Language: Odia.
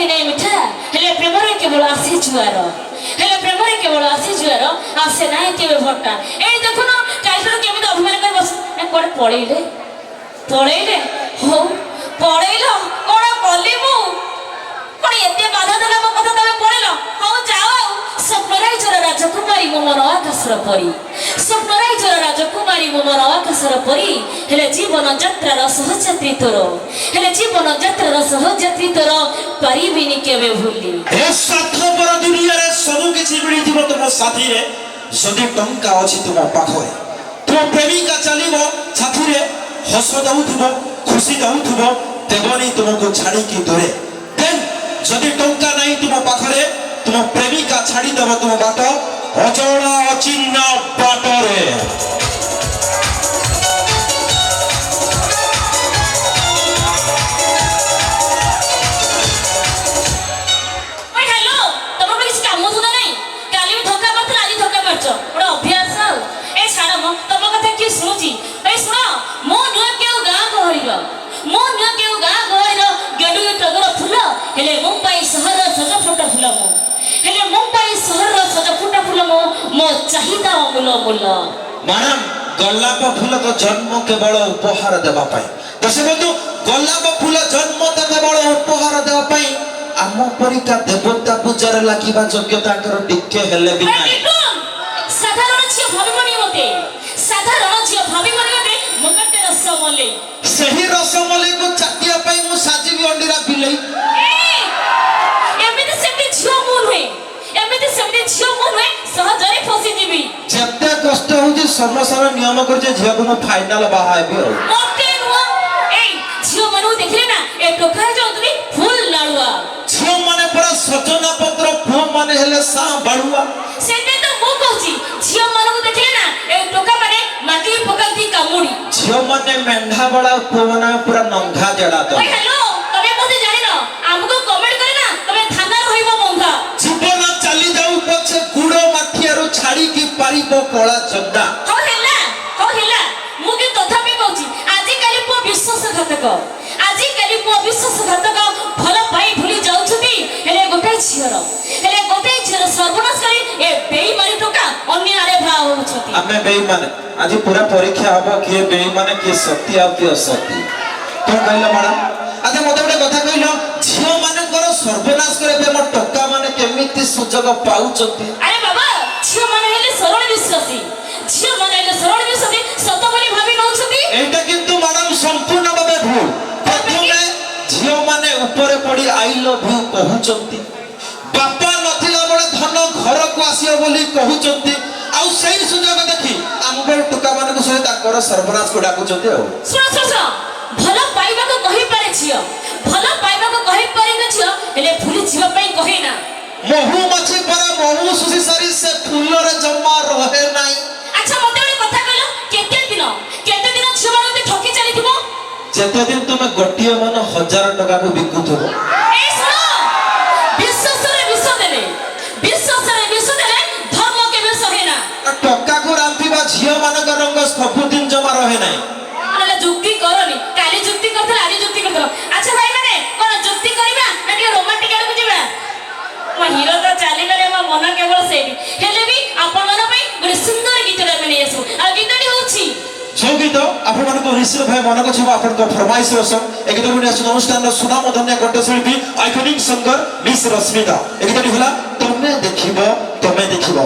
କହନ୍ତି ନାହିଁ ମିଠା ହେଲେ ପ୍ରେମରେ କେବଳ ଆସେ ଜୁଆର ହେଲେ ପ୍ରେମରେ କେବଳ ଆସେ ଜୁଆର ଆସେ ନାହିଁ କେବେ ଭଟ୍ଟା। ଏଇ ଦେଖୁନ କାଲିଠାରୁ କେମିତି ଅଭିମାନ କରି ବସ କୁଆଡ଼େ ପଳେଇଲେ ପଳେଇଲେ ହଉ ପଳେଇଲ କଣ କଲି ମୁଁ କଣ ଏତେ ବାଧା ଦେଲା ମୋ କଥା ତମେ ପଳେଇଲ ହଉ ଯାଅ ଆଉ ସ୍ୱପ୍ନରାଜ୍ୟର ରାଜକୁମାରୀ ମୋ ମନ ଆକାଶର ପରି ସ୍ୱପ୍ନରାଜ୍ୟର ରାଜକୁମାରୀ ମୋ ମନ ଆକାଶର ପରି ହେଲେ ଜୀବନ ଯାତ୍ରାର ସହଯାତ୍ରୀ ତୋର ହେଲେ ଜୀବନ ଯାତ୍ରାର ସହଯାତ୍ରୀ ତୋର ପାରିବିନି କେବେ ଭୁଲି। ଏ ସ୍ୱାର୍ଥପର ଦୁନିଆରେ ସବୁ କିଛି ମିଳିଥିବ ତୁମ ସାଥିରେ ଯଦି ଟଙ୍କା ଅଛି ତୁମ ପାଖରେ ତୁମ ପ୍ରେମିକା ଚାଲିବ ସାଥିରେ ହସ ଦଉଥିବ ଖୁସି ଦଉଥିବ ଦେବନି ତୁମକୁ ଛାଡ଼ିକି ଦୂରେ ଯଦି ଟଙ୍କା ନାହିଁ ତୁମ ପାଖରେ ତୁମ ପ୍ରେମିକା ଛାଡ଼ିଦେବ ତୁମ ବାଟ ଅଜଣା ଅଚିହ୍ନା ବାଟରେ। ହେଲେ ମୁମ୍ବାଇ ସହରର ସଜଫୁଟା ଫୁଲ ମୁଁ ହେଲେ ମୁମ୍ବାଇ ସହରର ସଜଫୁଟା ଫୁଲ ମୋ ଚାହିଦା ଅମୂଲ ମୂଲ। ମ୍ୟାଡାମ ଗୋଲାପ ଫୁଲ ତ ଜନ୍ମ କେବଳ ଉପହାର ଦେବା ପାଇଁ ତ ସେ ବନ୍ଧୁ ଗୋଲାପ ଫୁଲ ଜନ୍ମ ତ କେବଳ ଉପହାର ଦେବା ପାଇଁ ଆମ ପରିକା ଦେବତା ପୂଜାରେ ଲାଗିବା ଯୋଗ୍ୟତାଙ୍କର ଟିକେ ହେଲେ ବି ନାହିଁ। ସାଧାରଣ ଝିଅ ଭାବିବନି ମତେ ସାଧାରଣ ଝିଅ ଭାବିବନି ମତେ ମୋ ଗୋଟେ ରସମଲେଇ ସେହି ରସମଲେଇକୁ ଚାଟିବା ପାଇଁ ମୁଁ ସାଜିବି ଅଣ୍ଡିରା ବିଲେଇ। ସହଜରେ ଫସିଯିବି ଯେତେ କଷ୍ଟ ହଉଛି ସମସ୍ତର ନିୟମ କରୁଛେ ଝିଅକୁ ମୁଁ ଫାଇନାଲ ବାହା ହେବି ଆଉ ମତେ ନୁହଁ ଏଇ ଝିଅ ମାନଙ୍କୁ ଦେଖିଲେ ନା ଏ ଟୋକା ଯାଉଛନ୍ତି ଫୁଲ ନାଳୁଆ ଝିଅ ମାନେ ପୁରା ସଜନା ପତ୍ର ପୁଅ ମାନେ ହେଲେ ସା ବାଳୁଆ ସେଇଟା ତ ମୁଁ କହୁଛି ଝିଅ ମାନଙ୍କୁ ଦେଖିଲେ ନା ଏ ଟୋକା ମାନେ ମାଟି ପକାନ୍ତି କାମୁଡି ଝିଅ ମାନେ ମେଣ୍ଢା ବଳା ପୁଅ ମାନେ ପୁରା ନଙ୍ଘା ଜଡା ତ ହ୍ୟାଲୋ ତମେ ବୋଧେ ଜାଣିନ ଆମକୁ କମେଣ୍ଟ କରେ ନା ତମେ ଥାନା ରହିବ ବନ୍ଧା ଜୀବନ ଚାଲି ଯାଉ ପଛେ ଗୁଡ ମାଠିଆରୁ ଛାଡିକି ପାରିବ କଳା ଚନ୍ଦା। ହଉ ହେଲା ମୁଁ କି ତଥାପି କହୁଛି ଆଜିକାଲି ପୁଅ ବିଶ୍ୱାସଘାତକ ଆଜିକାଲି ପୁଅ ବିଶ୍ୱାସଘାତକ ଭଲ ପାଇ ଭୁଲି ଯାଉଛନ୍ତି ହେଲେ ଗୋଟେ ଝିଅର ସର୍ବନାଶ କରି ଏ ବେଇମାନି ଟୋକା ଅନ୍ୟ ଆଡେ ଭା ହଉଛନ୍ତି। ଆମେ ବେଇମାନେ ଆଜି ପୁରା ପରୀକ୍ଷା ହବ କିଏ ବେଇମାନେ କିଏ ସତ୍ୟ ଆଉ କିଏ ଅସତ୍ୟ କଣ କହିଲ ମ୍ୟାଡାମ? ଆଚ୍ଛା ମତେ ଗୋଟେ କଥା କହିଲ ଝିଅ ମାନଙ୍କର ସର୍ବନାଶ କରିବା ମୋ ଟୋକା ମାନେ କେମିତି ସୁଯୋଗ ପାଉଛନ୍ତି? ଆରେ ବାବା ଝିଅ ମାନେ ହେଲେ ସରଳ ବିଶ୍ୱାସୀ ଝିଅ ମାନେ ହେଲେ ସରଳ ବିଶ୍ୱାସୀ ସତ ବୋଲି ଭାବି ନଉଛନ୍ତି। এইটা কিন্তু ম্যাডাম সম্পূর্ণ ভাবে ভুল। প্রথমে ঝিও মানে উপরে পড়ি আই লভ ইউ কহুচন্তি বাপা নথিলা বড় ধন ঘরকু আসিও বলি কহুচন্তি আউ সেই সুযোগ দেখি আমবে টুকা মানকু সহ তাଙ୍କର সর্বনাশ কো ডাকুচন্তি আউ শুন ଭଲ ପାଇବାକୁ କହି ପାରେ ଝିଅ ଭଲ ପାଇବାକୁ କହି ପାରେ ନା ଝିଅ ହେଲେ ଭୁଲି ଯିବା ପାଇଁ କହେ ନା মহু মাছি পরা মহু সুসি সারি সে ফুলরে জমা রহে নাই। আচ্ছা মতে ଗୋଟେ কথা କହିଲ କେତେ ଦିନ ଝିଅ ମାନଙ୍କୁ ଠକି ଚାଲିଥିବ যেতে দিন তুমি গোটিয়ে মন 1000 টাকাକୁ বিকুথব এই শুনো ବିଶ୍ୱାସରେ ବିଷ ଦେଲେ ଧର୍ମ କେବେ ସହେ ନା ଟକାକୁ ରାନ୍ଧିବା ଝିଅ ମାନଙ୍କ ରଙ୍ଗ ସବୁଦିନ ଜମା ରହେ ନାହିଁ। ଆରେ ଯୁକ୍ତି କରନି କାଲି ଯୁକ୍ତି କରିଥିଲ ଆଜି ଯୁକ୍ତି କରିଥିଲ ଆଚ୍ଛା ଭାଇ ମାନେ କଣ ଯୁକ୍ତି କରିବା ନା ଟିକେ ରୋମାଣ୍ଟିକ ଆଡକୁ ଯିବା ମୋ ହିରୋ ତ ଚାଲିଗଲେ ମୋ ମନ କେବଳ ସେଇଠି ହେଲେ ବି ଆପଣମାନଙ୍କ ପାଇଁ ଗୋଟେ ସୁନ୍ଦର ଗୀତଟା ଆମେ ନେଇ ଆସିବୁ ଆଉ ଗୀତଟି ହଉଛି ଯେଉଁ ଗୀତ ଆପଣମାନଙ୍କୁ ରିସିଭ ଭାଇ ମନେ କରିବ ଆପଣଙ୍କ ଫରମାଇଶ ରସମ ଏ ଗୀତକୁ ନେଇ ଆସୁଛି ଅନୁଷ୍ଠାନର ସୁନାମ ଧନ୍ୟ କଣ୍ଠଶିଳ୍ପୀ ଆଇକନିକ୍ ସିଙ୍ଗର ମିସ୍ ରଶ୍ମିତା। ଏ ଗୀତଟି ହେଲା ତମେ ଦେଖିବ